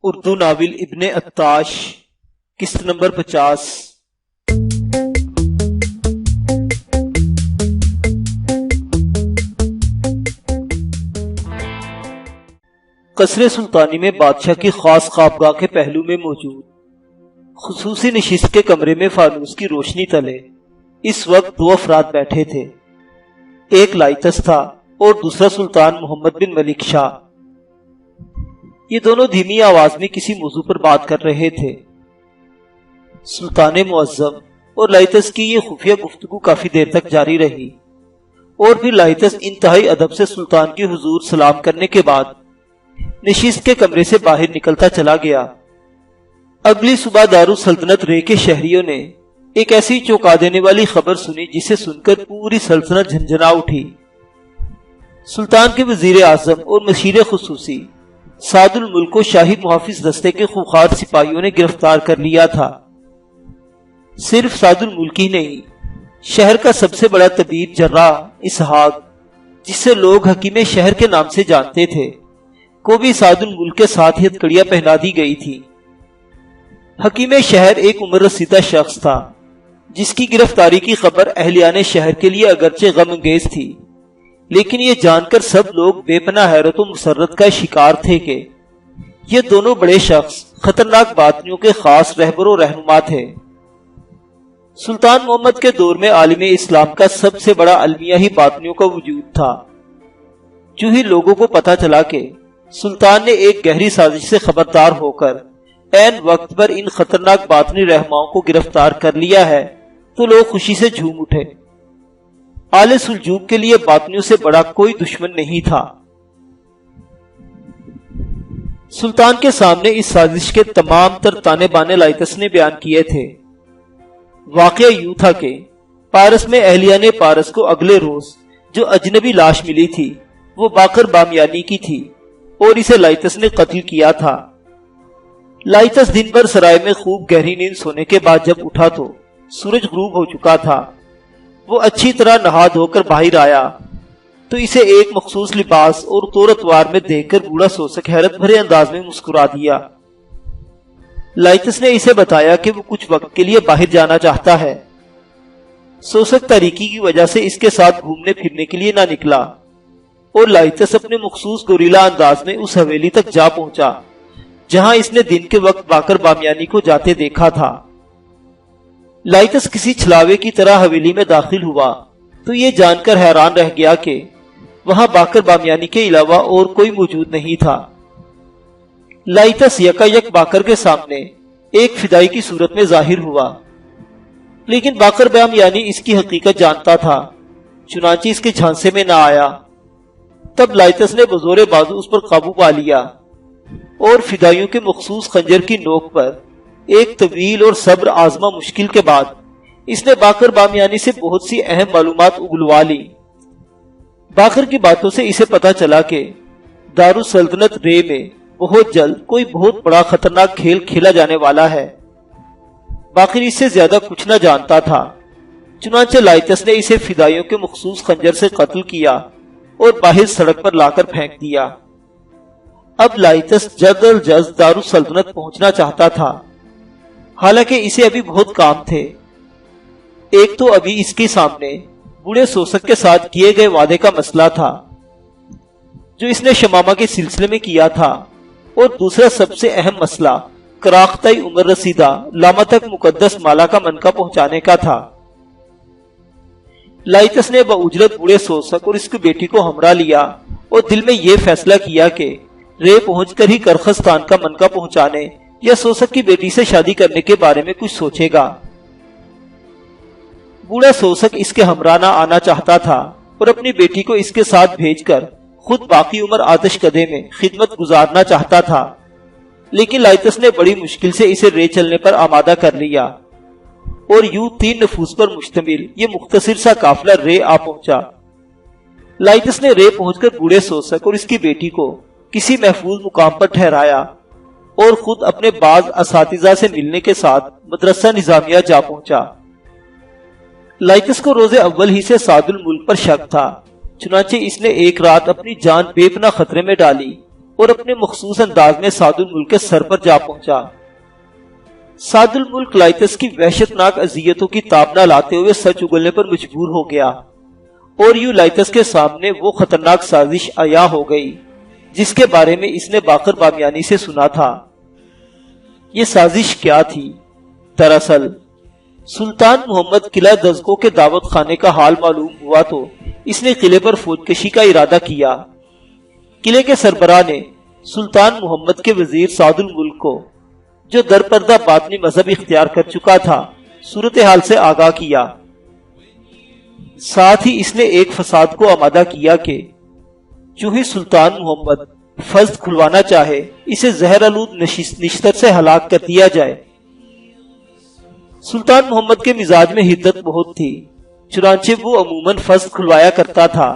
Urdu novel ابن Attash قسط number 50۔ قصر سلطانی میں بادشاہ کی خاص خوابگاہ کے پہلو میں موجود خصوصی نشست کے کمرے میں فانوس کی روشنی تلے اس وقت دو افراد بیٹھے تھے۔ ایک لائتس تھا اور دوسرا سلطان محمد بن ملک شاہ۔ یہ دونوں دھیمی آواز میں کسی موضوع پر بات کر رہے تھے۔ سلطان معظم اور لائتس کی یہ خفیہ گفتگو کافی دیر تک جاری رہی، اور پھر لائتس انتہائی ادب سے سلطان کی حضور سلام کرنے کے بعد نشست کے کمرے سے باہر نکلتا چلا گیا۔ اگلی صبح دارالسلطنت رے کے شہریوں نے ایک ایسی چونکا دینے والی خبر سنی جسے سن کر پوری سلطنت جھنجھنا اٹھی۔ سلطان کے وزیر اعظم اور مشیر خصوصی سعد الملک کو شاہی محافظ دستے کے خوخار سپاہیوں نے گرفتار کر لیا تھا۔ صرف سعد الملک ہی نہیں، شہر کا سب سے بڑا طبیب جراح اسحاق، جسے لوگ حکیم شہر کے نام سے جانتے تھے، کو بھی سعد الملک کے ساتھ ہی ہتھکڑیاں پہنا دی گئی تھی۔ حکیم شہر ایک عمر رسیدہ شخص تھا جس کی گرفتاری کی خبر اہلیان شہر کے لیے اگرچہ غم انگیز تھی، لیکن یہ جان کر سب لوگ بے پناہ حیرت و مسرت کا شکار تھے کہ یہ دونوں بڑے شخص خطرناک باطنیوں کے خاص رہبر و رہنما تھے۔ سلطان محمد کے دور میں عالم اسلام کا سب سے بڑا المیہ ہی باطنیوں کا وجود تھا۔ جو ہی لوگوں کو پتا چلا کہ سلطان نے ایک گہری سازش سے خبردار ہو کر عین وقت پر ان خطرناک باطنی رہنماؤں کو گرفتار کر لیا ہے تو لوگ خوشی سے جھوم اٹھے۔ آل سلجوق کے لیے باطنیوں سے بڑا کوئی دشمن نہیں تھا۔ سلطان کے سامنے اس سازش کے تمام تر تانے بانے لائتس نے بیان کیے تھے۔ واقعہ یوں تھا کہ پارس میں اہلیان پارس کو اگلے روز جو اجنبی لاش ملی تھی وہ باقر بامیانی کی تھی اور اسے لائتس نے قتل کیا تھا۔ لائتس دن بھر سرائے میں خوب گہری نیند سونے کے بعد جب اٹھا تو سورج غروب ہو چکا تھا۔ وہ اچھی طرح نہا دھو کر باہر آیا تو اسے ایک مخصوص لباس اور طور اتوار میں دیکھ کر بوڑھا سوسک حیرت بھرے انداز میں مسکرا دیا۔ لائتس نے اسے بتایا کہ وہ کچھ وقت کے لیے باہر جانا چاہتا ہے۔ سوسک تاریکی کی وجہ سے اس کے ساتھ گھومنے پھرنے کے لیے نہ نکلا اور لائتس اپنے مخصوص گوریلا انداز میں اس حویلی تک جا پہنچا جہاں اس نے دن کے وقت باقر بامیانی کو جاتے دیکھا تھا۔ لائتس کسی چھلاوے کی طرح حویلی میں داخل ہوا تو یہ جان کر حیران رہ گیا کہ وہاں باقر بامیانی کے علاوہ اور کوئی موجود نہیں تھا۔ لائتس یکا یک باقر کے سامنے ایک فدائی کی صورت میں ظاہر ہوا، لیکن باقر بامیانی اس کی حقیقت جانتا تھا، چنانچہ اس کے جھانسے میں نہ آیا۔ تب لائتس نے بزور بازو اس پر قابو پا لیا اور فدائیوں کے مخصوص خنجر کی نوک پر ایک طویل اور صبر آزما مشکل کے بعد اس نے باقر بامیانی سے بہت سی اہم معلومات اگلوا لی۔ باقر کی باتوں سے اسے پتا چلا کہ دارالسلطنت رے میں بہت جلد کوئی بہت بڑا خطرناک کھیل کھیلا جانے والا ہے۔ باقر اس سے زیادہ کچھ نہ جانتا تھا، چنانچہ لائتس نے اسے فدائیوں کے مخصوص خنجر سے قتل کیا اور باہر سڑک پر لا کر پھینک دیا۔ اب لائتس جلد از جلد دارالسلطنت پہنچنا چاہتا تھا، حالانکہ اسے ابھی بہت کام تھے۔ ایک تو ابھی اس کے سامنے بوڑھے سوسک کے ساتھ کیے گئے وعدے کا مسئلہ تھا جو اس نے شمامہ کے سلسلے میں کیا تھا، اور دوسرا سب سے اہم مسئلہ کراختہ عمر رسیدہ لاما تک مقدس مالا کا منقع پہنچانے کا تھا۔ لائتس نے باجرت بوڑھے سوسک اور اس کی بیٹی کو ہمراہ لیا اور دل میں یہ فیصلہ کیا کہ رے پہنچ کر ہی کرخستان کا منقع پہنچانے یا سوسک کی بیٹی سے شادی کرنے کے بارے میں کچھ سوچے گا۔ بوڑھا سوسک اس کے ہمراہ نہ آنا چاہتا تھا اور اپنی بیٹی کو اس کے ساتھ بھیج کر خود باقی عمر آتش کدے میں خدمت گزارنا چاہتا تھا، لیکن لائتس نے بڑی مشکل سے اسے رے چلنے پر آمادہ کر لیا اور یوں 3 نفوس پر مشتمل یہ مختصر سا قافلہ رے آ پہنچا۔ لائتس نے رے پہنچ کر بوڑھے سوسک اور اس کی بیٹی کو کسی محفوظ مقام پر ٹھہرایا اور خود اپنے بعض اساتذہ سے ملنے کے ساتھ مدرسہ نظامیہ جا پہنچا۔ لائتس کو روز اول ہی سے سعد الملک پر شک تھا، چنانچہ اس نے ایک رات اپنی جان بے پناہ خطرے میں ڈالی اور اپنے مخصوص انداز میں سعد الملک کے سر پر جا پہنچا۔ سعد الملک لائتس کی وحشتناک اذیتوں کی تاب نہ لاتے ہوئے سچ اگلنے پر مجبور ہو گیا، اور یوں لائتس کے سامنے وہ خطرناک سازش عیاں ہو گئی جس کے بارے میں اس نے باقر بامیانی سے سنا تھا۔ یہ سازش کیا تھی؟ دراصل سلطان محمد قلعہ دزکو کے دعوت خانے کا حال معلوم ہوا تو اس نے قلعے پر فوج کشی کا ارادہ کیا۔ قلعے کے سربراہ نے سلطان محمد کے وزیر سعد الملک کو، جو در پردہ باطنی مذہب اختیار کر چکا تھا، صورتحال سے آگاہ کیا۔ ساتھ ہی اس نے ایک فساد کو آمادہ کیا کہ جو ہی سلطان محمد فضل کھلوانا چاہے اسے زہر آلود نشتر سے ہلاک کر دیا جائے۔ سلطان محمد کے مزاج میں حدت بہت تھی، چنانچہ وہ عموماً فضل کھلوایا کرتا تھا،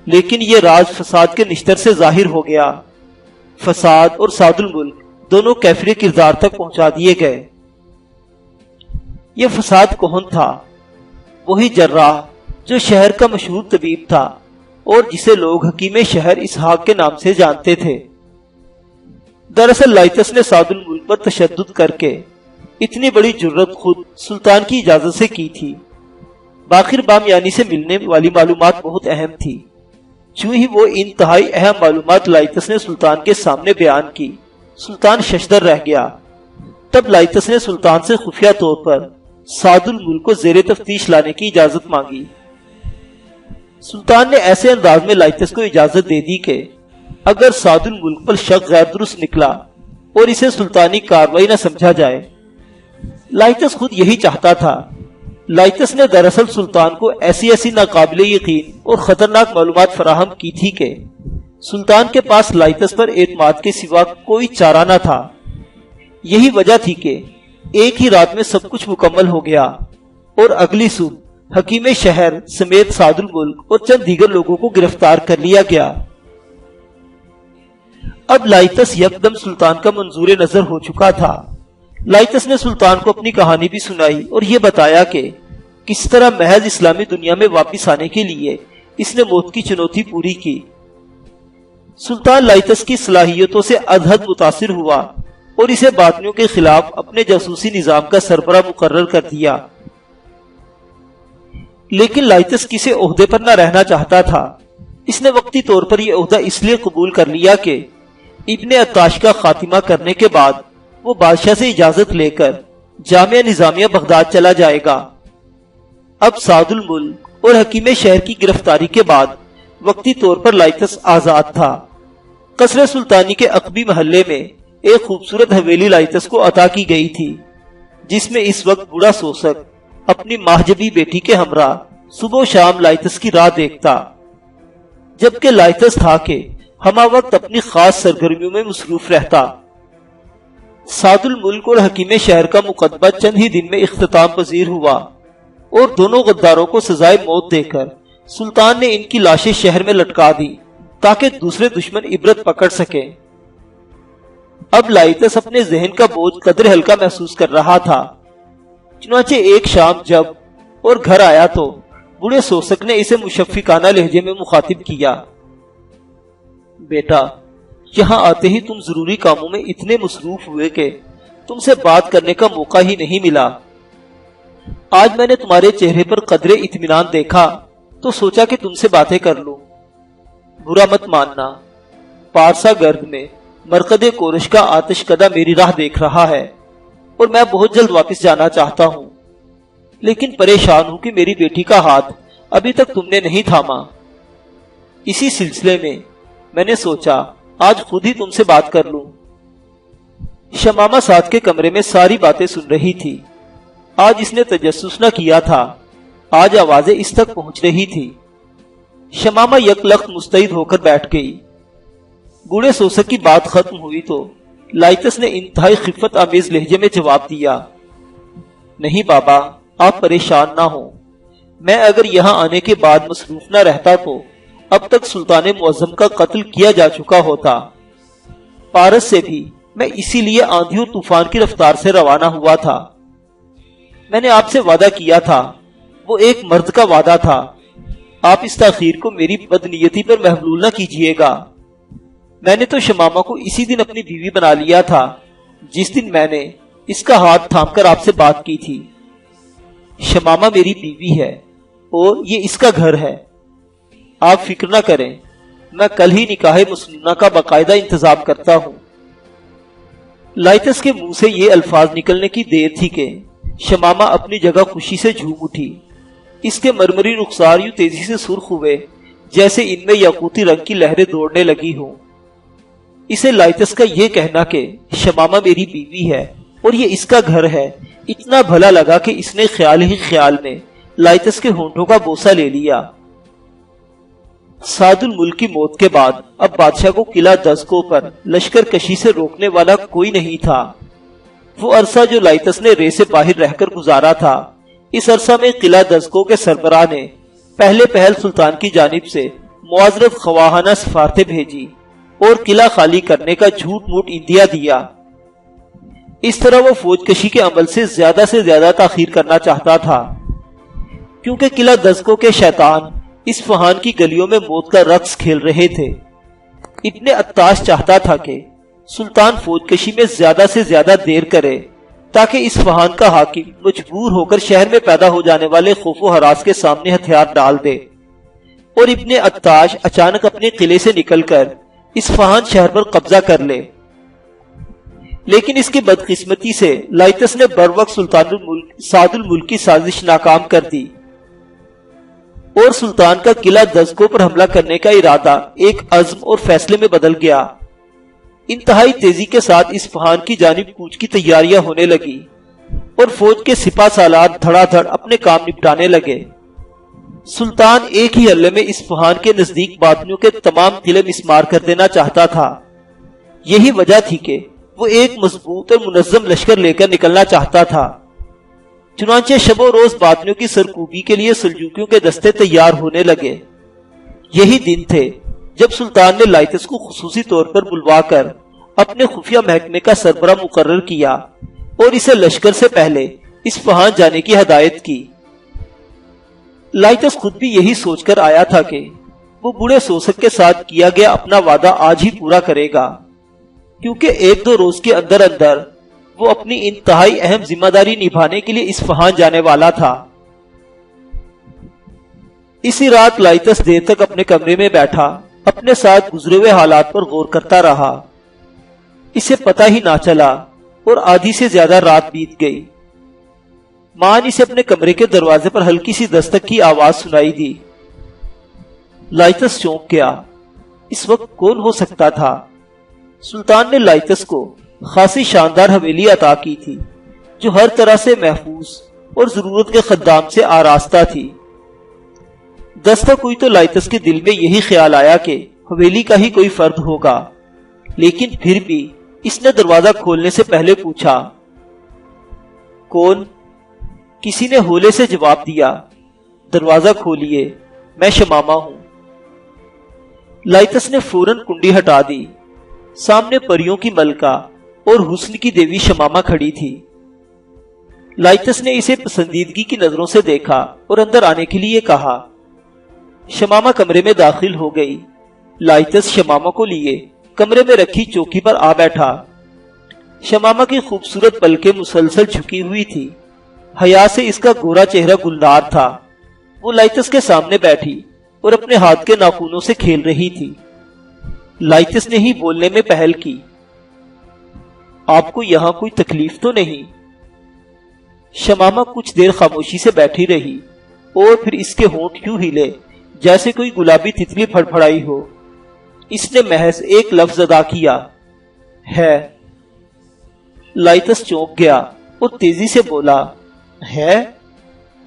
لیکن یہ راز فساد کے نشتر سے ظاہر ہو گیا۔ فساد اور سعد الملک دونوں کیفر کردار تک پہنچا دیے گئے۔ یہ فساد کون تھا؟ وہی جراح جو شہر کا مشہور طبیب تھا اور جسے لوگ حکیم شہر اسحاق کے نام سے جانتے تھے۔ دراصل لائتس نے سعد الملک پر تشدد کر کے اتنی بڑی جرت خود سلطان کی اجازت سے کی تھی۔ باقر بامیانی سے ملنے والی معلومات بہت اہم تھی۔ چوں ہی وہ انتہائی اہم معلومات لائتس نے سلطان کے سامنے بیان کی، سلطان ششدر رہ گیا۔ تب لائتس نے سلطان سے خفیہ طور پر سعد الملک کو زیر تفتیش لانے کی اجازت مانگی۔ سلطان نے ایسے انداز میں لائتس کو اجازت دے دی کہ اگر سعد الملک پر شک غیر درست نکلا اور اسے سلطانی کارروائی نہ سمجھا جائے۔ لائتس خود یہی چاہتا تھا۔ لائتس نے دراصل سلطان کو ایسی ناقابل یقین اور خطرناک معلومات فراہم کی تھی کہ سلطان کے پاس لائتس پر اعتماد کے سوا کوئی چارہ نہ تھا۔ یہی وجہ تھی کہ ایک ہی رات میں سب کچھ مکمل ہو گیا اور اگلی صبح حکیم شہر سمیت سعد الملک اور چند دیگر لوگوں کو گرفتار کر لیا گیا۔ اب لائتس یکدم سلطان کا منظور نظر ہو چکا تھا۔ لائتس نے سلطان کو اپنی کہانی بھی سنائی اور یہ بتایا کہ کس طرح محض اسلامی دنیا میں واپس آنے کے لیے اس نے موت کی چنوتی پوری کی۔ سلطان لائتس کی صلاحیتوں سے ازحد متاثر ہوا اور اسے باطنیوں کے خلاف اپنے جاسوسی نظام کا سربراہ مقرر کر دیا۔ لیکن لائتس کسی عہدے پر نہ رہنا چاہتا تھا۔ اس نے وقتی طور پر یہ عہدہ اس لیے قبول کر لیا کہ ابن عطاش کا خاتمہ کرنے کے بعد وہ بادشاہ سے اجازت لے کر جامعہ نظامیہ بغداد چلا جائے گا۔ اب سعد الملک اور حکیم شہر کی گرفتاری کے بعد وقتی طور پر لائتس آزاد تھا۔ قصر سلطانی کے عقبی محلے میں ایک خوبصورت حویلی لائتس کو عطا کی گئی تھی، جس میں اس وقت بوڑھا سوسک اپنی ماہجبی بیٹی کے ہمراہ صبح و شام لائتس کی راہ دیکھتا، جبکہ لائتس تھا کہ ہمہ وقت اپنی خاص سرگرمیوں میں مصروف رہتا۔ سعد الملک اور حکیم شہر کا مقدمہ چند ہی دن میں اختتام پذیر ہوا اور دونوں غداروں کو سزائے موت دے کر سلطان نے ان کی لاشیں شہر میں لٹکا دی تاکہ دوسرے دشمن عبرت پکڑ سکیں۔ اب لائتس اپنے ذہن کا بوجھ قدر ہلکا محسوس کر رہا تھا۔ چنانچہ ایک شام جب اور گھر آیا تو بوڑھے سوسک نے اسے مشفقانہ لہجے میں مخاطب کیا۔ بیٹا، یہاں آتے ہی تم ضروری کاموں میں اتنے مصروف ہوئے کہ تم سے بات کرنے کا موقع ہی نہیں ملا۔ آج میں نے تمہارے چہرے پر قدر اطمینان دیکھا تو سوچا کہ تم سے باتیں کر لوں۔ برا مت ماننا، پارسا گرد میں مرقد کورش کا آتش کدہ میری راہ دیکھ رہا ہے اور میں بہت جلد واپس جانا چاہتا ہوں، لیکن پریشان ہوں کہ میری بیٹی کا ہاتھ ابھی تک تم نے نہیں تھاما۔ اسی سلسلے میں میں نے سوچا آج خود ہی تم سے بات کر لوں۔ شمامہ ساتھ کے کمرے میں ساری باتیں سن رہی تھی۔ آج اس نے تجسس نہ کیا تھا، آج آوازیں اس تک پہنچ رہی تھی۔ شمامہ یک لخت مستعد ہو کر بیٹھ گئی۔ بوڑھے سوسک کی بات ختم ہوئی تو لائتس نے انتہائی خفت آمیز لہجے میں جواب دیا، نہیں بابا، آپ پریشان نہ ہوں۔ میں اگر یہاں آنے کے بعد مصروف نہ رہتا تو اب تک سلطان معظم کا قتل کیا جا چکا ہوتا۔ پارس سے بھی میں اسی لیے آندھی اور طوفان کی رفتار سے روانہ ہوا تھا۔ میں نے آپ سے وعدہ کیا تھا، وہ ایک مرد کا وعدہ تھا۔ آپ اس تاخیر کو میری بدنیتی پر محمول نہ کیجیے گا۔ میں نے تو شمامہ کو اسی دن اپنی بیوی بنا لیا تھا جس دن میں نے اس کا ہاتھ تھام کر آپ سے بات کی تھی۔ شمامہ میری بیوی ہے اور یہ اس کا گھر ہے۔ آپ فکر نہ کریں، میں کل ہی نکاح مسنونہ کا باقاعدہ انتظام کرتا ہوں۔ لائتس کے منہ سے یہ الفاظ نکلنے کی دیر تھی کہ شمامہ اپنی جگہ خوشی سے جھوم اٹھی۔ اس کے مرمری رخسار یوں تیزی سے سرخ ہوئے جیسے ان میں یاقوتی رنگ کی لہریں دوڑنے لگی ہوں۔ اسے لائتس کا یہ کہنا کہ شمامہ میری بیوی ہے اور یہ اس کا گھر ہے اتنا بھلا لگا کہ اس نے خیال ہی خیال میں لائتس کے ہونٹوں کا بوسہ لے لیا۔ سعد الملک کی موت کے بعد اب بادشاہ کو قلعہ دزکو پر لشکر کشی سے روکنے والا کوئی نہیں تھا۔ وہ عرصہ جو لائتس نے رے سے باہر رہ کر گزارا تھا، اس عرصہ میں قلعہ دزکو کے سربراہ نے پہلے پہل سلطان کی جانب سے معذرت خواہانہ سفارتیں بھیجی اور قلعہ خالی کرنے کا جھوٹ موٹ اندیا دیا۔ اس طرح وہ فوج کشی کے عمل سے زیادہ تاخیر کرنا چاہتا تھا، کیونکہ قلعہ دزکو کے شیطان اصفہان کی گلیوں میں موت کا رقص کھیل رہے تھے۔ ابن عطاش چاہتا تھا کہ سلطان فوج کشی میں زیادہ سے زیادہ دیر کرے تاکہ اصفہان کا حاکم مجبور ہو کر شہر میں پیدا ہو جانے والے خوف و ہراس کے سامنے ہتھیار ڈال دے، اور ابن عطاش اچانک اپنے قلعے سے نکل کر اصفہان شہر پر قبضہ کر لے۔ لیکن اس کی بدقسمتی سے لائتس نے بروقت سلطان سعد الملک کی سازش ناکام کر دی اور سلطان کا قلعہ دزکو پر حملہ کرنے کا ارادہ ایک عزم اور فیصلے میں بدل گیا۔ انتہائی تیزی کے ساتھ اصفہان کی جانب کوچ کی تیاریاں ہونے لگی اور فوج کے سپاہ سالار دھڑا دھڑ اپنے کام نپٹانے لگے۔ سلطان ایک ہی حملے میں اصفہان کے نزدیک باطنیوں کے تمام قلعے مسمار کر دینا چاہتا تھا۔ یہی وجہ تھی کہ وہ ایک مضبوط اور منظم لشکر لے کر نکلنا چاہتا تھا۔ چنانچہ شب و روز باطنیوں کی سرکوبی کے لیے سلجوکیوں کے دستے تیار ہونے لگے۔ یہی دن تھے جب سلطان نے لائتس کو خصوصی طور پر بلوا کر اپنے خفیہ محکمے کا سربراہ مقرر کیا اور اسے لشکر سے پہلے اصفہان جانے کی ہدایت کی۔ لائتس خود بھی یہی سوچ کر آیا تھا کہ وہ بوڑھے سوسک کے ساتھ کیا گیا اپنا وعدہ آج ہی پورا کرے گا، کیونکہ ایک دو روز کے اندر اندر وہ اپنی انتہائی اہم ذمہ داری نبھانے کے لیے اصفہان جانے والا تھا۔ اسی رات لائتس دیر تک اپنے کمرے میں بیٹھا اپنے ساتھ گزرے ہوئے حالات پر غور کرتا رہا۔ اسے پتہ ہی نہ چلا اور آدھی سے زیادہ رات بیت گئی۔ ماں نے اسے اپنے کمرے کے دروازے پر ہلکی سی دستک کی آواز سنائی دی۔ لائتس چونک گیا۔ اس وقت کون ہو سکتا تھا؟ سلطان نے لائتس کو خاصی شاندار حویلی عطا کی تھی جو ہر طرح سے محفوظ اور ضرورت کے خدام سے آراستہ تھی۔ دستک ہوئی تو لائتس کے دل میں یہی خیال آیا کہ حویلی کا ہی کوئی فرد ہوگا، لیکن پھر بھی اس نے دروازہ کھولنے سے پہلے پوچھا، کون؟ کسی نے ہولے سے جواب دیا، دروازہ کھولیے، میں شمامہ ہوں۔ لائتس نے فوراً کنڈی ہٹا دی۔ سامنے پریوں کی ملکہ اور حسن کی دیوی شمامہ کھڑی تھی۔ لائتس نے اسے پسندیدگی کی نظروں سے دیکھا اور اندر آنے کے لیے کہا۔ شمامہ کمرے میں داخل ہو گئی۔ لائتس شمامہ کو لیے کمرے میں رکھی چوکی پر آ بیٹھا۔ شمامہ کی خوبصورت پلکیں مسلسل جھکی ہوئی تھی۔ حیا سے اس کا گورا چہرہ گلدار تھا۔ وہ لائتس کے سامنے بیٹھی اور اپنے ہاتھ کے ناخنوں سے کھیل رہی تھی۔ لائتس نے ہی بولنے میں پہل کی، آپ کو یہاں کوئی تکلیف تو نہیں؟ شمامہ کچھ دیر خاموشی سے بیٹھی رہی اور پھر اس کے ہونٹ یوں ہلے جیسے کوئی گلابی تتلی پھڑپھڑائی ہو۔ اس نے محض ایک لفظ ادا کیا، ہے۔ لائتس چونک گیا اور تیزی سے بولا، ہے؟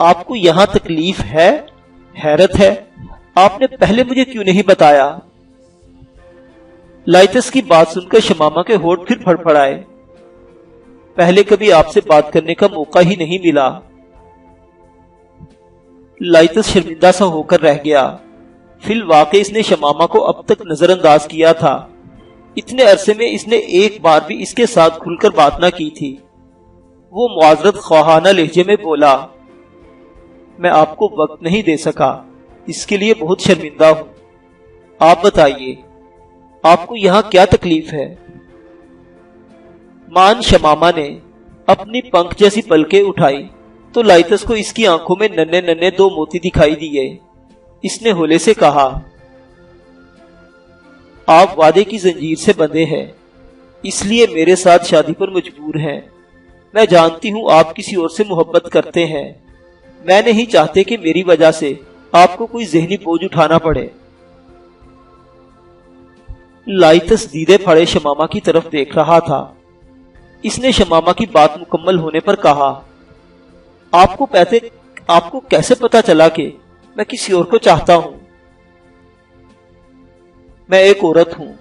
آپ کو یہاں تکلیف ہے؟ حیرت ہے، آپ نے پہلے مجھے کیوں نہیں بتایا؟ لائتس کی بات سن کر شمامہ کے ہونٹ پھر پھڑپھڑائے۔ پہلے کبھی آپ سے بات کرنے کا موقع ہی نہیں ملا۔ لائتس شرمندہ سا ہو کر رہ گیا۔ فی الواقع اس نے شمامہ کو اب تک نظر انداز کیا تھا۔ اتنے عرصے میں اس نے ایک بار بھی اس کے ساتھ کھل کر بات نہ کی تھی۔ وہ معذرت خواہانہ لہجے میں بولا، میں آپ کو وقت نہیں دے سکا، اس کے لیے بہت شرمندہ ہوں۔ آپ بتائیے، آپ کو یہاں کیا تکلیف ہے؟ مان شمامہ نے اپنی پنکھ جیسی پلکیں اٹھائی تو لائتس کو اس کی آنکھوں میں ننھے ننھے 2 موتی دکھائی دیے۔ اس نے ہولے سے کہا، آپ وعدے کی زنجیر سے بندھے ہیں، اس لیے میرے ساتھ شادی پر مجبور ہیں۔ میں جانتی ہوں آپ کسی اور سے محبت کرتے ہیں، میں نہیں چاہتے کہ میری وجہ سے آپ کو کوئی ذہنی بوجھ اٹھانا پڑے۔ لائتس دیدے پھاڑے شمامہ کی طرف دیکھ رہا تھا۔ اس نے شمامہ کی بات مکمل ہونے پر کہا، آپ کو کیسے پتا چلا کہ میں کسی اور کو چاہتا ہوں؟ میں ایک عورت ہوں،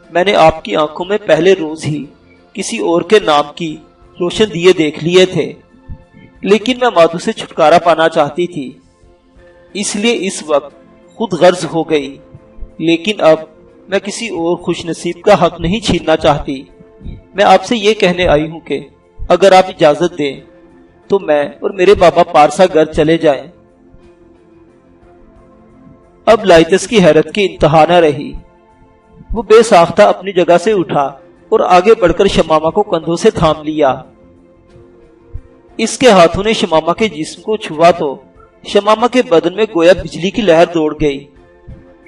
میں نے آپ کی آنکھوں میں پہلے روز ہی کسی اور کے نام کی روشن دیے دیکھ لیے تھے، لیکن میں مادھو سے چھٹکارا پانا چاہتی تھی، اس لیے اس وقت خود غرض ہو گئی، لیکن اب میں کسی اور خوش نصیب کا حق نہیں چھیننا چاہتی۔ میں آپ سے یہ کہنے آئی ہوں کہ اگر آپ اجازت دیں تو میں اور میرے بابا پارسا گھر چلے جائیں۔ اب لائتس کی حیرت کی انتہا نہ رہی۔ وہ بے ساختہ اپنی جگہ سے اٹھا اور آگے بڑھ کر شمامہ کو کندھوں سے تھام لیا۔ اس کے ہاتھوں نے شمامہ کے جسم کو چھوا تو شمامہ کے بدن میں گویا بجلی کی لہر دوڑ گئی۔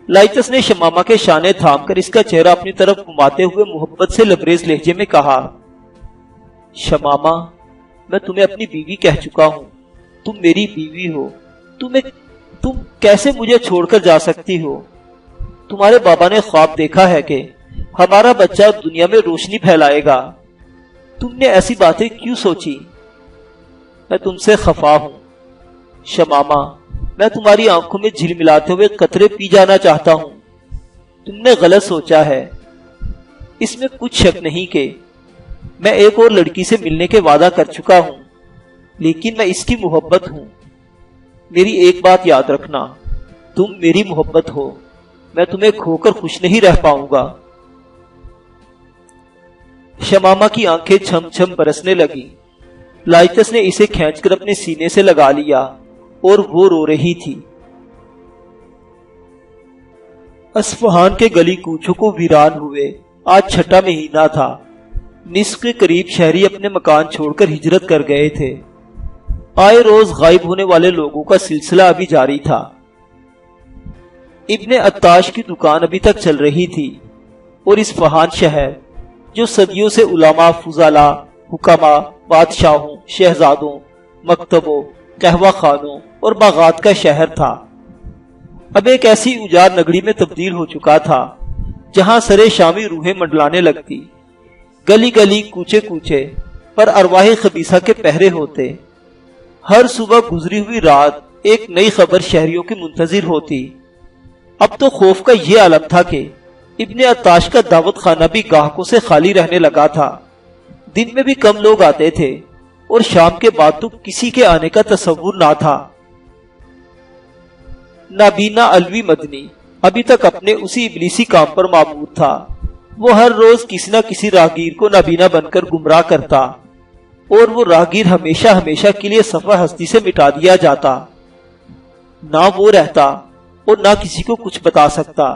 لائتس نے شمامہ کے شانے تھام کر اس کا چہرہ اپنی طرف گھماتے ہوئے محبت سے لبریز لہجے میں کہا، شمامہ، میں تمہیں اپنی بیوی کہہ چکا ہوں، تم میری بیوی ہو، تم کیسے مجھے چھوڑ کر جا سکتی ہو؟ تمہارے بابا نے خواب دیکھا ہے کہ ہمارا بچہ دنیا میں روشنی پھیلائے گا، تم نے ایسی باتیں کیوں سوچی؟ میں تم سے خفا ہوں شمامہ، میں تمہاری آنکھوں میں جھل ملاتے ہوئے قطرے پی جانا چاہتا ہوں۔ تم نے غلط سوچا ہے، اس میں کچھ شک نہیں کہ میں ایک اور لڑکی سے ملنے کے وعدہ کر چکا ہوں، لیکن میں اس کی محبت ہوں۔ میری ایک بات یاد رکھنا، تم میری محبت ہو، میں تمہیں کھو کر خوش نہیں رہ پاؤں گا۔ شمامہ کی آنکھیں چھم چھم برسنے لگی۔ لائتس نے اسے کھینچ کر اپنے سینے سے لگا لیا اور وہ رو رہی تھی۔ اصفہان کے گلی کوچوں کو ویران ہوئے آج 6واں مہینہ تھا۔ نصف کے قریب شہری اپنے مکان چھوڑ کر ہجرت کر گئے تھے۔ آئے روز غائب ہونے والے لوگوں کا سلسلہ ابھی جاری تھا۔ ابن عطاش کی دکان ابھی تک چل رہی تھی اور اصفہان شہر جو صدیوں سے علماء، فضلاء، حکماء، بادشاہوں، شہزادوں، مکتبوں، قہوہ خانوں اور باغات کا شہر تھا، اب ایک ایسی اجار نگری میں تبدیل ہو چکا تھا جہاں سرے شامی روحیں منڈلانے لگتی۔ گلی گلی، کوچے کوچے پر ارواح خبیثہ کے پہرے ہوتے۔ ہر صبح گزری ہوئی رات ایک نئی خبر شہریوں کی منتظر ہوتی۔ اب تو خوف کا یہ عالم تھا کہ ابن عطاش کا دعوت خانہ بھی گاہکوں سے خالی رہنے لگا تھا۔ دن میں بھی کم لوگ آتے تھے اور شام کے بعد تو کسی کے آنے کا تصور نہ تھا۔ نابینا علوی مدنی ابھی تک اپنے اسی ابلیسی کام پر معمور تھا۔ وہ ہر روز کسی نہ کسی راہگیر کو نابینا بن کر گمراہ کرتا اور وہ راہگیر ہمیشہ ہمیشہ کے لیے صفحہ ہستی سے مٹا دیا جاتا۔ نہ وہ رہتا اور نہ کسی کو کچھ بتا سکتا۔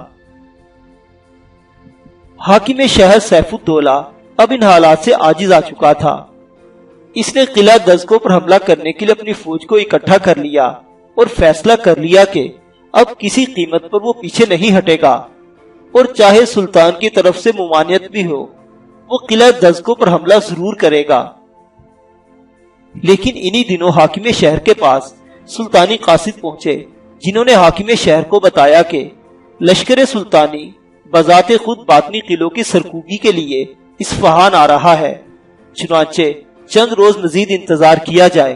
حاکم شہر سیف الدولہ اب ان حالات سے عاجز آ چکا تھا۔ اس نے قلعہ دزکو پر حملہ کرنے کے لیے اپنی فوج کو اکٹھا کر لیا اور فیصلہ کر لیا کہ اب کسی قیمت پر وہ پیچھے نہیں ہٹے گا، اور چاہے سلطان کی طرف سے ممانعت بھی ہو وہ قلعہ دزکو پر حملہ ضرور کرے گا۔ لیکن انہی دنوں حاکم شہر کے پاس سلطانی قاصد پہنچے، جنہوں نے حاکم شہر کو بتایا کہ لشکر سلطانی بذات خود باطنی قلعوں کی سرکوبی کے لیے اصفہان آ رہا ہے، چنانچہ چند روز مزید انتظار کیا جائے۔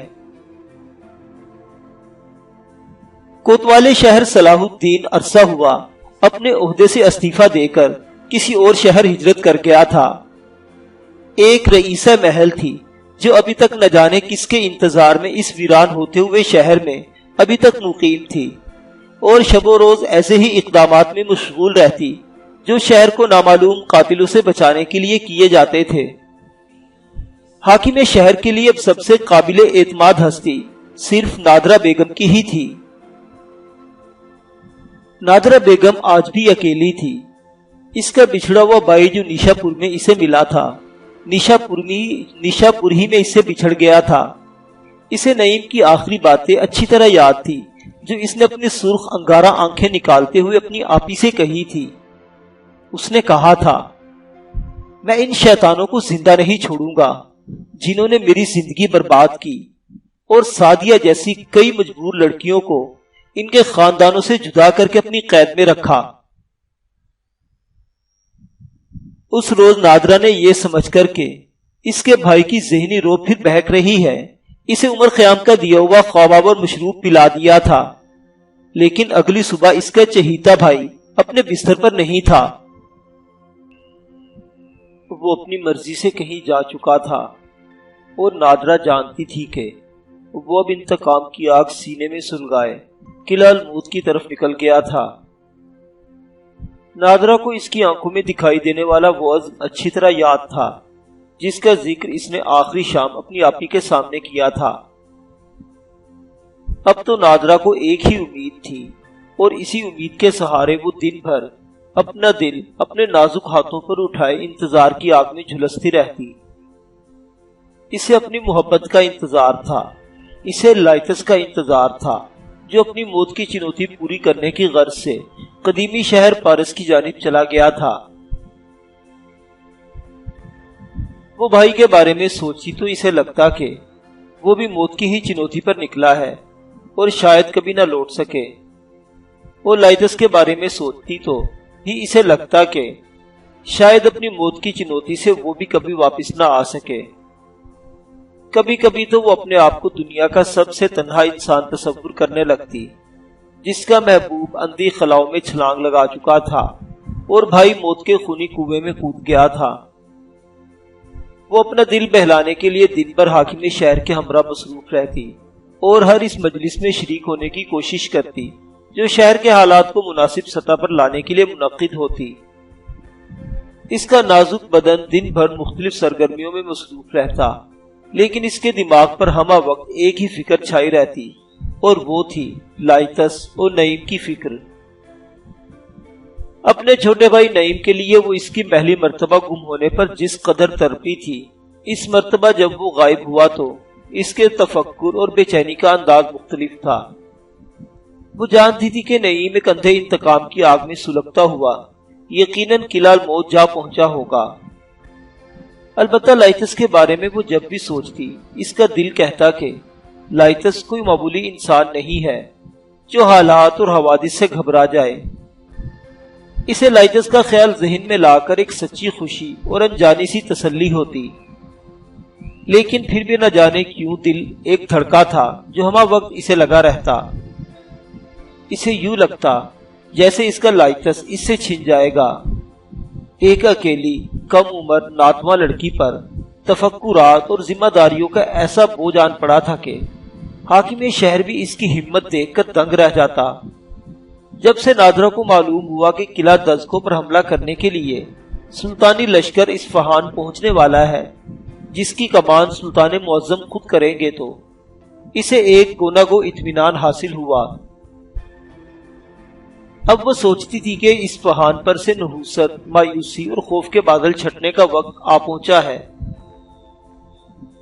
کوتوال شہر صلاح الدین عرصہ ہوا اپنے عہدے سے استعفیٰ دے کر کسی اور شہر ہجرت کر گیا تھا۔ ایک رئیسہ محل تھی جو ابھی تک نہ جانے کس کے انتظار میں اس ویران ہوتے ہوئے شہر میں ابھی تک مقیم تھی، اور شب و روز ایسے ہی اقدامات میں مشغول رہتی جو شہر کو نامعلوم قاتلوں سے بچانے کے لیے کیے جاتے تھے۔ حاکم شہر کے لیے اب سب سے قابل اعتماد ہستی صرف نادرہ بیگم کی ہی تھی۔ نادرہ بیگم آج بھی اکیلی تھی۔ اس کا بچھڑا ہوا بھائی جو نیشاپور میں اسے ملا تھا، نیشاپور ہی میں اس سے بچھڑ گیا تھا۔ اسے نعیم کی آخری باتیں اچھی طرح یاد تھی جو اس نے اپنی سرخ انگارہ آنکھیں نکالتے ہوئے اپنی آپی سے کہی تھی۔ اس نے کہا تھا، میں ان شیطانوں کو زندہ نہیں چھوڑوں گا جنہوں نے میری زندگی برباد کی اور سعدیہ جیسی کئی مجبور لڑکیوں کو ان کے خاندانوں سے جدا کر کے اپنی قید میں رکھا۔ اس روز نادرہ نے یہ سمجھ کر کے اس کے بھائی کی ذہنی رو پھر بہک رہی ہے، اسے عمر خیام کا دیا ہوا خواب اور مشروب پلا دیا تھا، لیکن اگلی صبح اس کا چہیتا بھائی اپنے بستر پر نہیں تھا۔ وہ اپنی مرضی سے کہیں جا چکا تھا اور نادرہ جانتی تھی کہ وہ اب انتقام کی آگ سینے میں سلگائے قلعہ الموت کی طرف نکل گیا تھا۔ نادرہ کو اس کی آنکھوں میں دکھائی دینے والا وہ عزم اچھی طرح یاد تھا جس کا ذکر اس نے آخری شام اپنی آپی کے سامنے کیا تھا۔ اب تو نادرہ کو ایک ہی امید تھی اور اسی امید کے سہارے وہ دن بھر اپنا دل اپنے نازک ہاتھوں پر اٹھائے انتظار کی آگ میں جھلستی رہتی۔ اسے اپنی محبت کا انتظار تھا، اسے لائتس کا انتظار تھا جو اپنی موت کی چنوتی پوری کرنے کی غرض سے قدیمی شہر پارس کی جانب چلا گیا تھا۔ وہ بھائی کے بارے میں سوچی تو اسے لگتا کہ وہ بھی موت کی ہی چنوتی پر نکلا ہے اور شاید کبھی نہ لوٹ سکے۔ وہ لائتس کے بارے میں سوچتی تو ہی اسے لگتا کہ شاید اپنی موت کی چنوتی سے وہ بھی کبھی واپس نہ آ سکے۔ کبھی کبھی تو وہ اپنے آپ کو دنیا کا سب سے تنہا انسان تصور کرنے لگتی جس کا محبوب اندھی خلاؤں میں چھلانگ لگا چکا تھا اور بھائی موت کے خونی کنویں میں کود گیا تھا۔ وہ اپنا دل بہلانے کے لیے دن بھر حاکم شہر کے ہمراہ مصروف رہتی اور ہر اس مجلس میں شریک ہونے کی کوشش کرتی جو شہر کے حالات کو مناسب سطح پر لانے کے لیے منعقد ہوتی۔ اس کا نازک بدن دن بھر مختلف سرگرمیوں میں مصروف رہتا، لیکن اس کے دماغ پر ہمہ وقت ایک ہی فکر چھائی رہتی اور وہ تھی لائتس اور نعیم کی فکر۔ اپنے چھوٹے بھائی نعیم کے لیے وہ اس کی پہلی مرتبہ گم ہونے پر جس قدر تڑپی تھی، اس مرتبہ جب وہ غائب ہوا تو اس کے تفکر اور بے چینی کا انداز مختلف تھا۔ وہ جانتی تھی کہ نعیم ایک اندھے انتقام کی آگ میں سلگتا ہوا یقیناً قلعہ الموت جا پہنچا ہوگا۔ البتہ لائتس کے بارے میں وہ جب بھی سوچتی اس کا دل کہتا کہ لائتس کوئی معمولی انسان نہیں ہے جو حالات اور حوادث سے گھبرا جائے۔ اسے لائتس کا خیال ذہن میں لا کر ایک سچی خوشی اور انجانی سی تسلی ہوتی، لیکن پھر بھی نہ جانے کیوں دل ایک دھڑکا تھا جو ہمہ وقت اسے لگا رہتا۔ اسے یوں لگتا جیسے اس کا لائتس اس سے چھن جائے گا۔ ایک اکیلی کم عمر ناتواں لڑکی پر تفکرات اور ذمہ داریوں کا ایسا بوجھ آن پڑا تھا کہ حاکم شہر بھی اس کی ہمت دیکھ کر دنگ رہ جاتا۔ جب سے نادرہ کو معلوم ہوا کہ قلعہ دزکو پر حملہ کرنے کے لیے سلطانی لشکر اصفہان پہنچنے والا ہے جس کی کمان سلطان معظم خود کریں گے تو اسے ایک گونا گو اطمینان حاصل ہوا۔ اب وہ سوچتی تھی کہ اصفہان پر سے نحوست، مایوسی اور خوف کے بادل چھٹنے کا وقت آ پہنچا ہے۔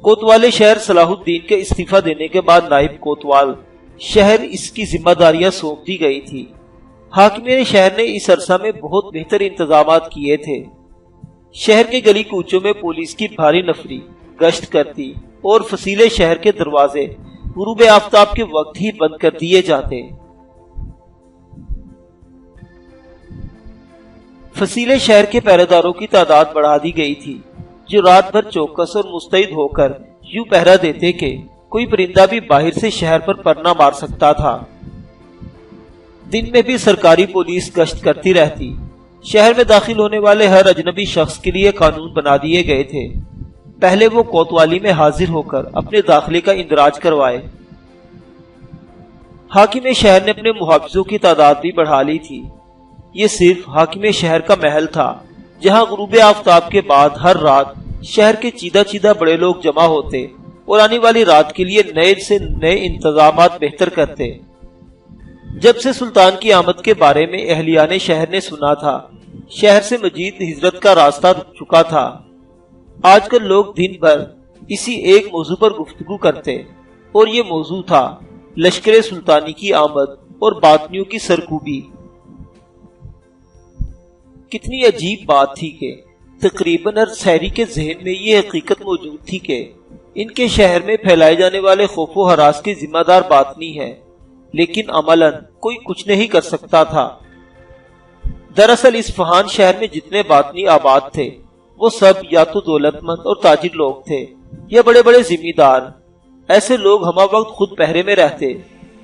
کوتوال شہر صلاح الدین کے استعفیٰ دینے کے بعد نائب کوتوال شہر اس کی ذمہ داریاں سونپ دی گئی تھی۔ حاکمین شہر نے اس عرصہ میں بہت بہتر انتظامات کیے تھے۔ شہر کے گلی کوچوں میں پولیس کی بھاری نفری گشت کرتی اور فصیلے شہر کے دروازے غروب آفتاب کے وقت ہی بند کر دیے جاتے۔ فصیلے شہر کے پہرے داروں کی تعداد بڑھا دی گئی تھی جو رات بھر چوکس اور مستعد ہو کر یوں پہرا دیتے کہ کوئی پرندہ بھی باہر سے شہر پر پر نہ مار سکتا تھا۔ دن میں بھی سرکاری پولیس گشت کرتی رہتی۔ شہر میں داخل ہونے والے ہر اجنبی شخص کے لیے قانون بنا دیے گئے تھے۔ پہلے وہ کوتوالی میں حاضر ہو کر اپنے داخلے کا اندراج کروائے۔ حاکم شہر نے اپنے محافظوں کی تعداد بھی بڑھا لی تھی۔ یہ صرف حاکم شہر کا محل تھا جہاں غروب آفتاب کے بعد ہر رات شہر کے چیدہ چیدہ بڑے لوگ جمع ہوتے اور آنے والی رات کے لیے نئے سے نئے انتظامات بہتر کرتے۔ جب سے سلطان کی آمد کے بارے میں اہلیان شہر نے سنا تھا شہر سے مزید ہجرت کا راستہ رک چکا تھا۔ آج کل لوگ دن بھر اسی ایک موضوع پر گفتگو کرتے اور یہ موضوع تھا لشکر سلطانی کی آمد اور باطنیوں کی سرکوبی۔ کتنی عجیب بات تھی کہ تقریباً ہر شہری کے ذہن میں یہ حقیقت موجود تھی کہ ان کے شہر میں پھیلائے جانے والے خوف و ہراس کے ذمہ دار باطنی ہے، لیکن عملاً کوئی کچھ نہیں کر سکتا تھا۔ دراصل اصفہان شہر میں جتنے باطنی آباد تھے وہ سب یا تو دولت مند اور تاجر لوگ تھے یا بڑے بڑے ذمہ دار۔ ایسے لوگ ہمہ وقت خود پہرے میں رہتے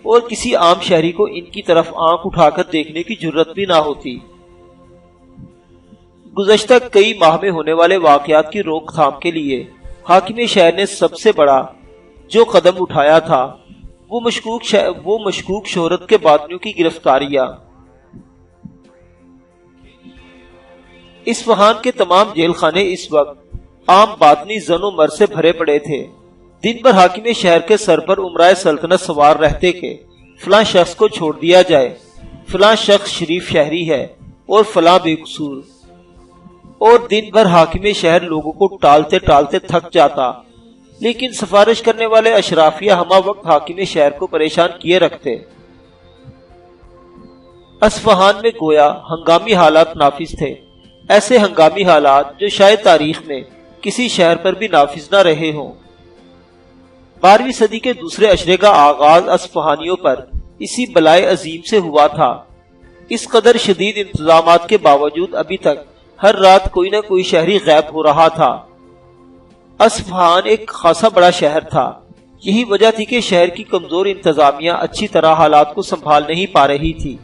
اور کسی عام شہری کو ان کی طرف آنکھ اٹھا کر دیکھنے کی جرت بھی نہ ہوتی۔ گزشتہ کئی ماہ میں ہونے والے واقعات کی روک تھام کے لیے حاکم شہر نے سب سے بڑا جو قدم اٹھایا تھا وہ مشکوک شہرت کے باطنیوں کی گرفتاریاں۔ اصفہان کے تمام جیل خانے اس وقت عام باطنی زن و مر سے بھرے پڑے تھے۔ دن بھر حاکم شہر کے سر پر عمرائے سلطنت سوار رہتے کہ فلاں شخص کو چھوڑ دیا جائے، فلاں شخص شریف شہری ہے اور فلاں بے قصور، اور دن بھر حاکم شہر لوگوں کو ٹالتے ٹالتے تھک جاتا، لیکن سفارش کرنے والے اشرافیہ ہمہ وقت حاکم شہر کو پریشان کیے رکھتے۔ اصفہان میں گویا ہنگامی حالات نافذ تھے، ایسے ہنگامی حالات جو شاید تاریخ میں کسی شہر پر بھی نافذ نہ رہے ہوں۔ 12ویں صدی کے دوسرے عشرے کا آغاز اصفہانیوں پر اسی بلائے عظیم سے ہوا تھا۔ اس قدر شدید انتظامات کے باوجود ابھی تک ہر رات کوئی نہ کوئی شہری غائب ہو رہا تھا۔ اصفہان ایک خاصا بڑا شہر تھا، یہی وجہ تھی کہ شہر کی کمزور انتظامیہ اچھی طرح حالات کو سنبھال نہیں پا رہی تھی۔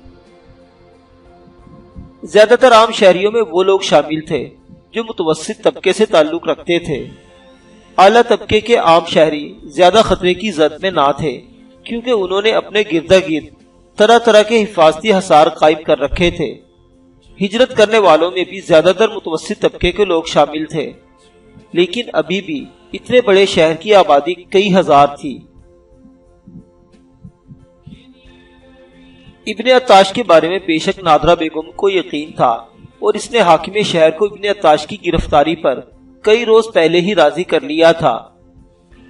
زیادہ تر عام شہریوں میں وہ لوگ شامل تھے جو متوسط طبقے سے تعلق رکھتے تھے۔ اعلیٰ طبقے کے عام شہری زیادہ خطرے کی زد میں نہ تھے، کیونکہ انہوں نے اپنے گرد گرد طرح طرح کے حفاظتی حصار قائم کر رکھے تھے۔ ہجرت کرنے والوں میں بھی زیادہ تر متوسط طبقے کے لوگ شامل تھے، لیکن ابھی بھی اتنے بڑے شہر کی آبادی کئی ہزار تھی۔ ابن عطاش کے بارے میں بے شک نادرہ بیگم کو یقین تھا اور اس نے حاکم شہر کو ابن عطاش کی گرفتاری پر کئی روز پہلے ہی راضی کر لیا تھا،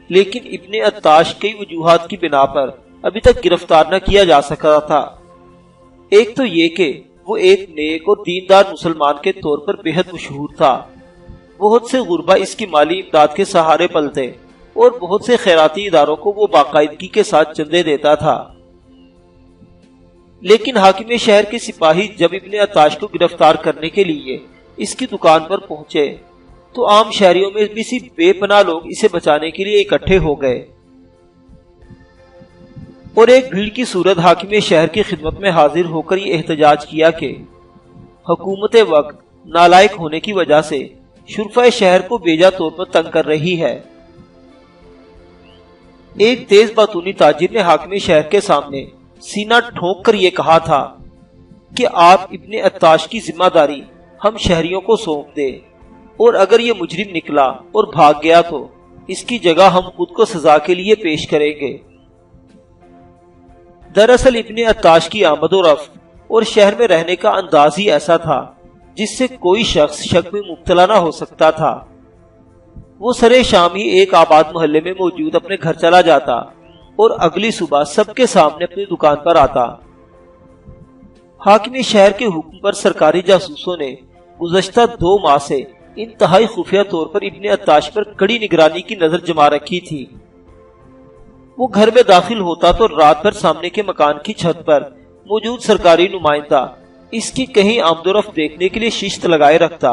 لیکن ابن عطاش کئی وجوہات کی بنا پر ابھی تک گرفتار نہ کیا جا سکا تھا۔ ایک تو یہ کہ وہ ایک نیک اور دیندار مسلمان کے طور پر بے حد مشہور تھا۔ بہت سے غربا اس کی مالی امداد کے سہارے پلتے اور بہت سے خیراتی اداروں کو وہ باقاعدگی کے ساتھ چندے دیتا تھا۔ لیکن حاکم شہر کے سپاہی جب ابن عطاش کو گرفتار کرنے کے لیے اس کی دکان پر پہنچے تو عام شہریوں میں بھی سی بے پناہ لوگ اسے بچانے کے لیے اکٹھے ہو گئے اور ایک بھیڑ کی صورت حاکم شہر کی خدمت میں حاضر ہو کر یہ احتجاج کیا کہ حکومت وقت نالائق ہونے کی وجہ سے شرفائے شہر کو بیجا طور پر تنگ کر رہی ہے۔ ایک تیز باتونی تاجر نے حاکم شہر کے سامنے سینہ ٹھونک کر یہ کہا تھا کہ آپ ابن عطاش کی ذمہ داری ہم شہریوں کو سونپ دیں، اور اگر یہ مجرم نکلا اور بھاگ گیا تو اس کی جگہ ہم خود کو سزا کے لیے پیش کریں گے۔ دراصل ابن عطاش کی آمد و رفت اور شہر میں رہنے کا انداز ہی ایسا تھا جس سے کوئی شخص شک میں مبتلا نہ ہو سکتا تھا۔ وہ سرے شام ہی ایک آباد محلے میں موجود اپنے گھر چلا جاتا اور اگلی صبح سب کے سامنے اپنی دکان پر آتا۔ حاکم شہر کے حکم پر سرکاری جاسوسوں نے گزشتہ 2 ماہ سے انتہائی خفیہ طور پر ابن عطاش پر کڑی نگرانی کی نظر جما رکھی تھی۔ وہ گھر میں داخل ہوتا تو رات بھر سامنے کے مکان کی چھت پر موجود سرکاری نمائندہ اس کی کہیں آمد و رفت دیکھنے کے لیے ششت لگائے رکھتا۔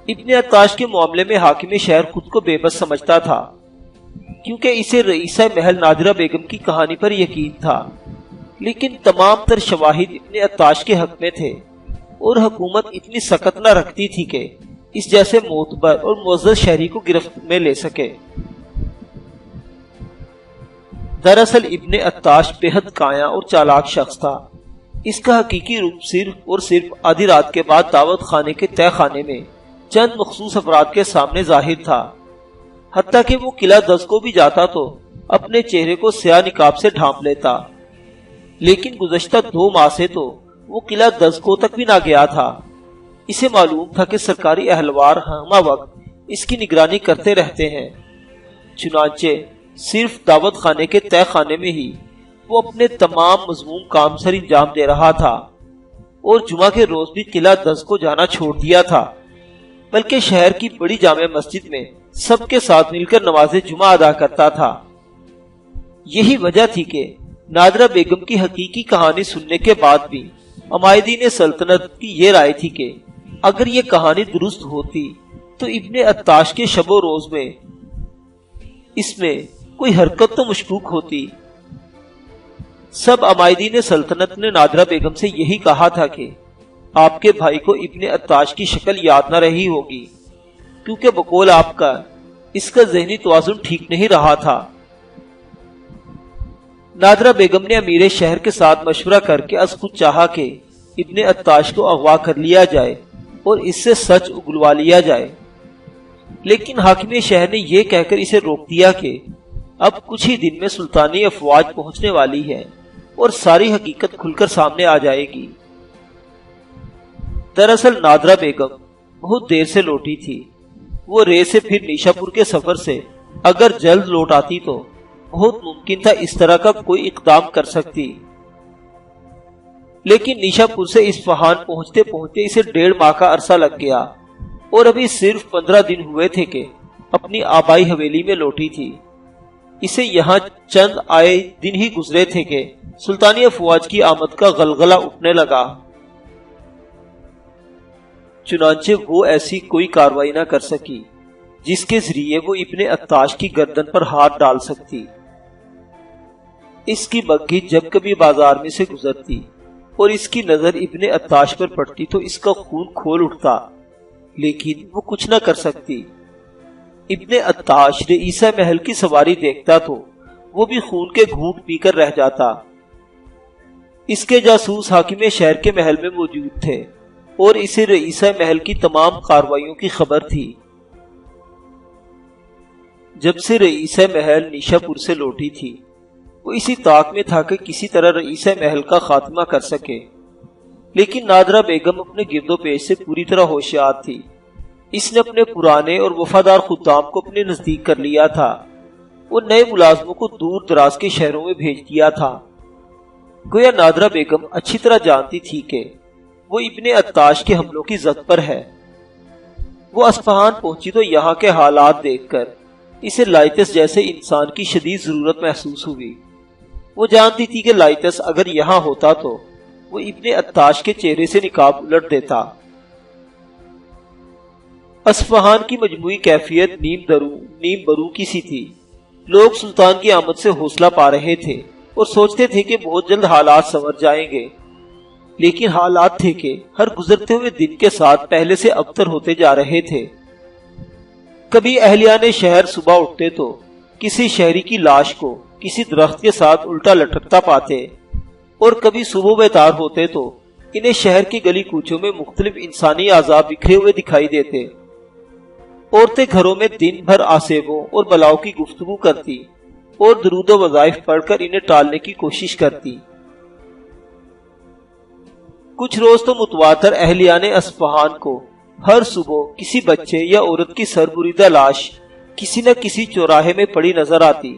ابن عطاش کے معاملے میں حاکم شہر خود کو بے بس سمجھتا تھا، کیونکہ اسے رئیسہ محل نادرہ بیگم کی کہانی پر یقین تھا، لیکن تمام تر شواہد ابن عطاش کے حق میں تھے اور حکومت اتنی سخت نہ رکھتی تھی کہ اس جیسے معتبر اور معزز شہری کو گرفت میں لے سکے۔ دراصل ابن عطاش بے حد کایا اور چالاک شخص تھا۔ اس کا حقیقی روپ صرف اور صرف آدھی رات کے بعد دعوت خانے کے تہہ خانے میں چند مخصوص افراد کے سامنے ظاہر تھا۔ حتیٰ کہ وہ قلعہ دز کو بھی جاتا تو اپنے چہرے کو سیاہ نقاب سے ڈھانپ لیتا، لیکن گزشتہ 2 ماہ سے تو وہ قلعہ دز کو تک بھی نہ گیا تھا اسے معلوم تھا کہ سرکاری اہلوار ہمہ وقت اس کی نگرانی کرتے رہتے ہیں، چنانچہ صرف دعوت خانے کے تہہ خانے میں ہی وہ اپنے تمام مذموم کام سر انجام دے رہا تھا، اور جمعہ کے روز بھی قلعہ دز کو جانا چھوڑ دیا تھا، بلکہ شہر کی بڑی جامع مسجد میں سب کے ساتھ مل کر نماز جمعہ ادا کرتا تھا۔ یہی وجہ تھی کہ نادرہ بیگم کی حقیقی کہانی سننے کے بعد بھی عمائدین سلطنت کی یہ رائے تھی کہ اگر یہ کہانی درست ہوتی تو ابن عطاش کے شب و روز میں اس میں کوئی حرکت تو مشکوک ہوتی۔ سب عمائدین سلطنت نے نادرہ بیگم سے یہی کہا تھا کہ آپ کے بھائی کو ابن عطاش کی شکل یاد نہ رہی ہوگی، کیونکہ بقول آپ کا اس کا ذہنی توازن ٹھیک نہیں رہا تھا۔ نادرہ بیگم نے امیر شہر کے ساتھ مشورہ کر کے از خود چاہا کہ ابن عطاش کو اغوا کر لیا جائے اور اس سے سچ اگلوا لیا جائے، لیکن حاکم شہر نے یہ کہہ کر اسے روک دیا کہ اب کچھ ہی دن میں سلطانی افواج پہنچنے والی ہے اور ساری حقیقت کھل کر سامنے آ جائے گی۔ دراصل نادرہ بیگم بہت دیر سے لوٹی تھی۔ وہ رے سے پھر نیشا پور کے سفر سے اگر جلد لوٹ آتی تو بہت ممکن تھا اس طرح کا کوئی اقدام کر سکتی، لیکن نیشا پور سے اصفہان پہنچتے پہنچتے اسے 1.5 ماہ کا عرصہ لگ گیا، اور ابھی صرف 15 دن ہوئے تھے کہ اپنی آبائی حویلی میں لوٹی تھی۔ اسے یہاں چند آئے دن ہی گزرے تھے کہ سلطانی افواج کی آمد کا غلغلہ اٹھنے لگا، چنانچہ وہ ایسی کوئی کاروائی نہ کر سکی جس کے ذریعے وہ ابن عطاش کی گردن پر ہاتھ ڈال سکتی۔ اس کی بگھی جب کبھی بازار میں سے گزرتی اور اس کی نظر ابن عطاش پر پڑتی تو اس کا خون کھول اٹھتا، لیکن وہ کچھ نہ کر سکتی۔ ابن عطاش رئیسہ محل کی سواری دیکھتا تو وہ بھی خون کے گھونٹ پی کر رہ جاتا۔ اس کے جاسوس حاکم شہر کے محل میں موجود تھے اور اسے رئیسہ محل کی تمام کارروائیوں کی خبر تھی۔ جب سے رئیسہ محل نیشا پور سے لوٹی تھی وہ اسی طاق میں تھا کہ کسی طرح رئیسہ محل کا خاتمہ کر سکے، لیکن نادرہ بیگم اپنے گرد و پیش سے پوری طرح ہوشیار تھی۔ اس نے اپنے پرانے اور وفادار خدام کو اپنے نزدیک کر لیا تھا اور نئے ملازموں کو دور دراز کے شہروں میں بھیج دیا تھا۔ گویا نادرہ بیگم اچھی طرح جانتی تھی کہ وہ ابن عطاش کے حملوں کی زد پر ہے۔ وہ اصفہان پہنچی تو یہاں کے حالات دیکھ کر اسے لائتس جیسے انسان کی شدید ضرورت محسوس ہوئی۔ وہ جانتی تھی کہ لائتس اگر یہاں ہوتا تو وہ ابن عطاش کے چہرے سے نقاب الٹ دیتا۔ اصفہان کی مجموعی کیفیت نیم درو نیم برو کی سی تھی۔ لوگ سلطان کی آمد سے حوصلہ پا رہے تھے اور سوچتے تھے کہ بہت جلد حالات سنور جائیں گے، لیکن حالات تھے کہ ہر گزرتے ہوئے دن کے ساتھ پہلے سے ابتر ہوتے جا رہے تھے۔ کبھی اہلیان شہر صبح اٹھتے تو کسی شہری کی لاش کو کسی درخت کے ساتھ الٹا لٹکتا پاتے، اور کبھی صبح بیدار ہوتے تو انہیں شہر کی گلی کوچوں میں مختلف انسانی اعضاء بکھرے ہوئے دکھائی دیتے۔ عورتیں گھروں میں دن بھر آسیبوں اور بلاؤں کی گفتگو کرتی اور درود و وظائف پڑھ کر انہیں ٹالنے کی کوشش کرتی۔ کچھ روز تو متواتر اہلیان اصفہان کو ہر صبح کسی بچے یا عورت کی سربریدہ لاش کسی نہ کسی چوراہے میں پڑی نظر آتی۔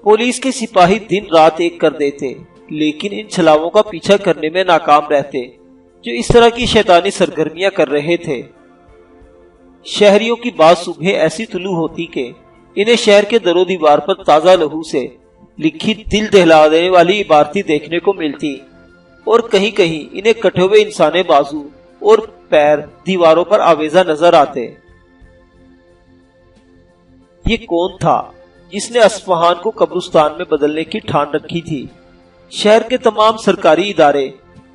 پولیس کے سپاہی دن رات ایک کر دیتے، لیکن ان چھلاووں کا پیچھا کرنے میں ناکام رہتے جو اس طرح کی شیطانی سرگرمیاں کر رہے تھے۔ شہریوں کی بعض صبح ایسی طلوع ہوتی کہ انہیں شہر کے در و دیوار پر تازہ لہو سے لکھی دل دہلا دینے والی عبارتیں دیکھنے کو ملتی، اور کہیں کہیں انہیں کٹے ہوئے انسانے بازو اور پیر دیواروں پر آویزہ نظر آتے۔ یہ کون تھا جس نے اصفہان کو قبرستان میں بدلنے کی ٹھان رکھی تھی؟ شہر کے تمام سرکاری ادارے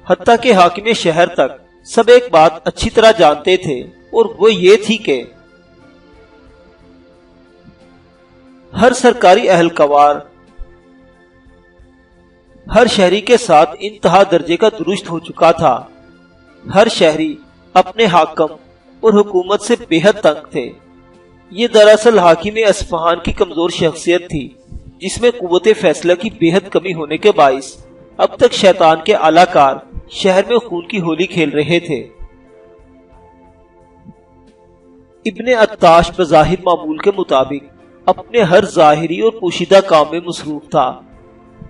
حتیٰ کہ حاکم شہر تک سب ایک بات اچھی طرح جانتے تھے، اور وہ یہ تھی کہ ہر سرکاری اہلکار ہر شہری کے ساتھ انتہا درجے کا درست ہو چکا تھا۔ ہر شہری اپنے حاکم اور حکومت سے بے حد تنگ تھے۔ یہ دراصل حاکم اصفہان کی کمزور شخصیت تھی، جس میں قوت فیصلہ کی بے حد کمی ہونے کے باعث اب تک شیطان کے اعلی کار شہر میں خون کی ہولی کھیل رہے تھے ابن عطاش بظاہر معمول کے مطابق اپنے ہر ظاہری اور پوشیدہ کام میں مصروف تھا،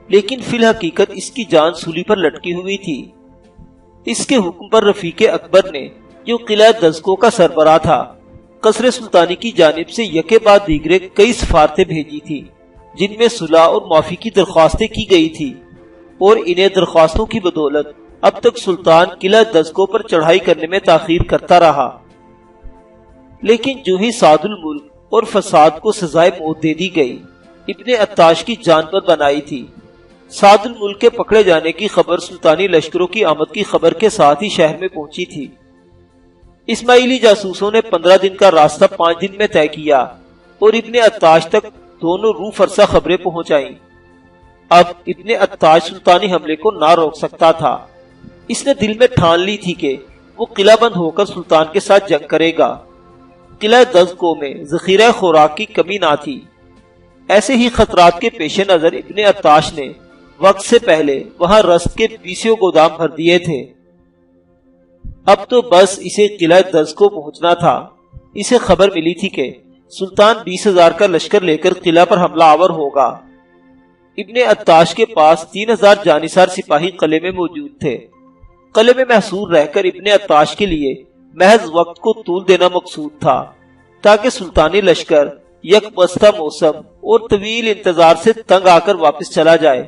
لیکن فی الحقیقت اس کی جان سولی پر لٹکی ہوئی تھی۔ اس کے حکم پر رفیق اکبر نے، جو قلعہ دزکو کا سربراہ تھا، قصر سلطانی کی جانب سے یکے بعد دیگرے کئی سفارتیں بھیجی تھی، جن میں صلح اور معافی کی درخواستیں کی گئی تھی، اور انہیں درخواستوں کی بدولت اب تک سلطان قلعہ دزکو پر چڑھائی کرنے میں تاخیر کرتا رہا۔ لیکن جو ہی سعد الملک اور فساد کو سزائے موت دے دی گئی، ابن عطاش کی جان پر بنائی تھی۔ سعد الملک کے پکڑے جانے کی خبر سلطانی لشکروں کی آمد کی خبر کے ساتھ ہی شہر میں پہنچی تھی۔ اسماعیلی جاسوسوں نے 15 دن کا راستہ 5 دن میں طے کیا اور ابن عطاش تک دونوں روح فرسا خبریں پہنچائیں۔ اب ابن عطاش سلطانی حملے کو نہ روک سکتا تھا۔ اس نے دل میں ٹھان لی تھی کہ وہ قلعہ بند ہو کر سلطان کے ساتھ جنگ کرے گا۔ قلعہ دزکو میں ذخیرہ خوراک کی کمی نہ تھی۔ ایسے ہی خطرات کے پیش نظر ابن عطاش نے وقت سے پہلے وہاں رسد کے 20 گودام بھر دیے تھے۔ اب تو بس اسے قلعہ دزکو پہنچنا تھا۔ اسے خبر ملی تھی کہ سلطان 20,000 کا لشکر لے کر قلعہ پر حملہ آور ہوگا۔ ابن عطاش کے پاس 3,000 جانثار سپاہی قلعے میں موجود تھے۔ قلعے میں محصور رہ کر ابن عطاش کے لیے محض وقت کو طول دینا مقصود تھا، تاکہ سلطانی لشکر یک بستہ موسم اور طویل انتظار سے تنگ آ کر واپس چلا جائے۔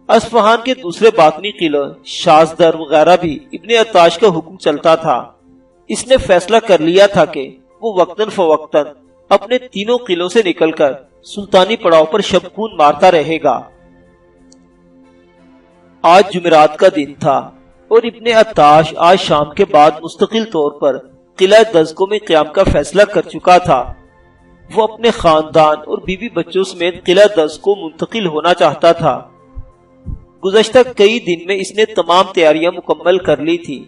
اصفہان کے دوسرے باطنی قلعوں شازدر وغیرہ بھی ابن عطاش کا حکم چلتا تھا۔ اس نے فیصلہ کر لیا تھا کہ وہ وقتاً فوقتاً اپنے تینوں قلعوں سے نکل کر سلطانی پڑاؤ پر شب خون مارتا رہے گا۔ آج جمعرات کا دن تھا اور ابن عطاش آج شام کے بعد مستقل طور پر قلعہ دزکو میں قیام کا فیصلہ کر چکا تھا۔ وہ اپنے خاندان اور بیوی بچوں سمیت قلعہ دزکو منتقل ہونا چاہتا تھا۔ گزشتہ کئی دن میں اس نے تمام تیاریاں مکمل کر لی تھی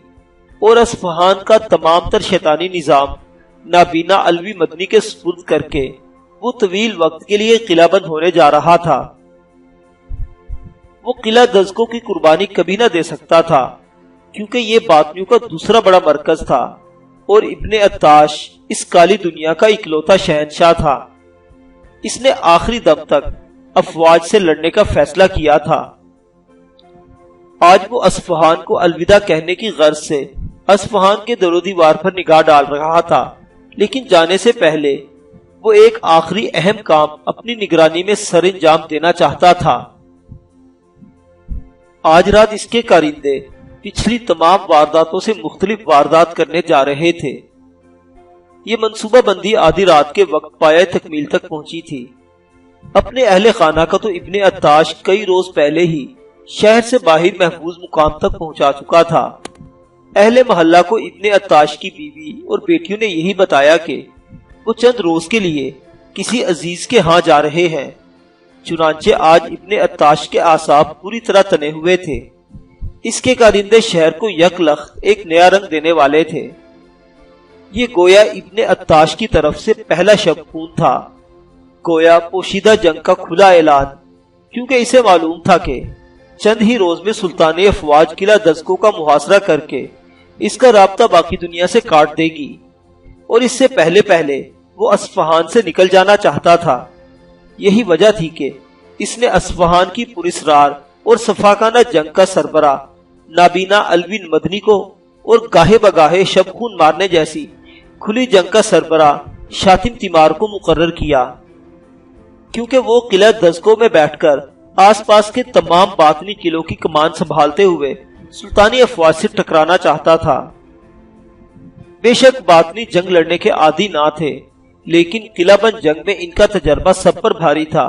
اور اصفہان کا تمام تر شیطانی نظام نابینا علوی مدنی کے سپرد کر کے وہ طویل وقت کے لیے قلعہ بند ہونے جا رہا تھا۔ وہ قلعہ دزکو کی قربانی کبھی نہ دے سکتا تھا، کیونکہ یہ باطنیوں کا دوسرا بڑا مرکز تھا اور ابن عطاش اس کالی دنیا کا اکلوتا شہنشاہ تھا۔ اس نے آخری دم تک افواج سے لڑنے کا فیصلہ کیا تھا۔ آج وہ اصفہان کو الوداع کہنے کی غرض سے اصفہان کے در و دیوار پر نگاہ ڈال رہا تھا، لیکن جانے سے پہلے وہ ایک آخری اہم کام اپنی نگرانی میں سر انجام دینا چاہتا تھا۔ آج رات اس کے کارندے پچھلی تمام وارداتوں سے مختلف واردات کرنے جا رہے تھے۔ یہ منصوبہ بندی آدھی رات کے وقت پایہ تکمیل تک پہنچی تھی۔ اپنے اہل خانہ کا تو ابن عطاش کئی روز پہلے ہی شہر سے باہر محفوظ مقام تک پہنچا چکا تھا۔ اہل محلہ کو ابن عطاش کی بیوی اور بیٹیوں نے یہی بتایا کہ وہ چند روز کے لیے کسی عزیز کے ہاں جا رہے ہیں۔ چنانچہ آج ابن عطاش کے اعصاب پوری طرح تنے ہوئے تھے۔ اس کے کارندے شہر کو یک لخت ایک نیا رنگ دینے والے تھے۔ یہ گویا ابن عطاش کی طرف سے پہلا شب خون تھا، گویا پوشیدہ جنگ کا کھلا اعلان، کیونکہ اسے معلوم تھا کہ چند ہی روز میں سلطانی افواج قلعہ دزکو کا محاصرہ کر کے اس کا رابطہ باقی دنیا سے کاٹ دے گی، اور اس سے پہلے وہ اصفہان سے نکل جانا چاہتا تھا۔ یہی وجہ تھی کہ اس نے اصفہان کی پراسرار اور صفاقانہ جنگ کا سربراہ نابینا علوی مدنی کو اور گاہے بگاہے شب خون مارنے جیسی کھلی جنگ کا سربراہ شاطم تیمار کو مقرر کیا، کیونکہ وہ قلعہ دزکو میں بیٹھ کر آس پاس کے تمام باطنی قلعوں کی کمان سنبھالتے ہوئے سلطانی افواج سے ٹکرانا چاہتا تھا۔ بے شک باطنی جنگ لڑنے کے عادی نہ تھے، لیکن قلعہ بند جنگ میں ان کا تجربہ سب پر بھاری تھا۔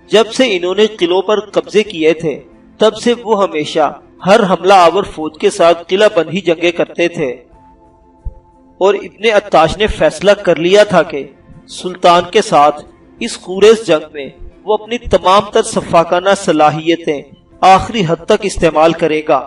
جب سے انہوں نے قلعوں پر قبضے کیے تھے، تب سے وہ ہمیشہ ہر حملہ آور فوج کے ساتھ قلعہ بند ہی جنگیں کرتے تھے، اور ابن عطاش نے فیصلہ کر لیا تھا کہ سلطان کے ساتھ اس خورش جنگ میں وہ اپنی تمام تر صفاقانہ صلاحیتیں آخری حد تک استعمال کرے گا۔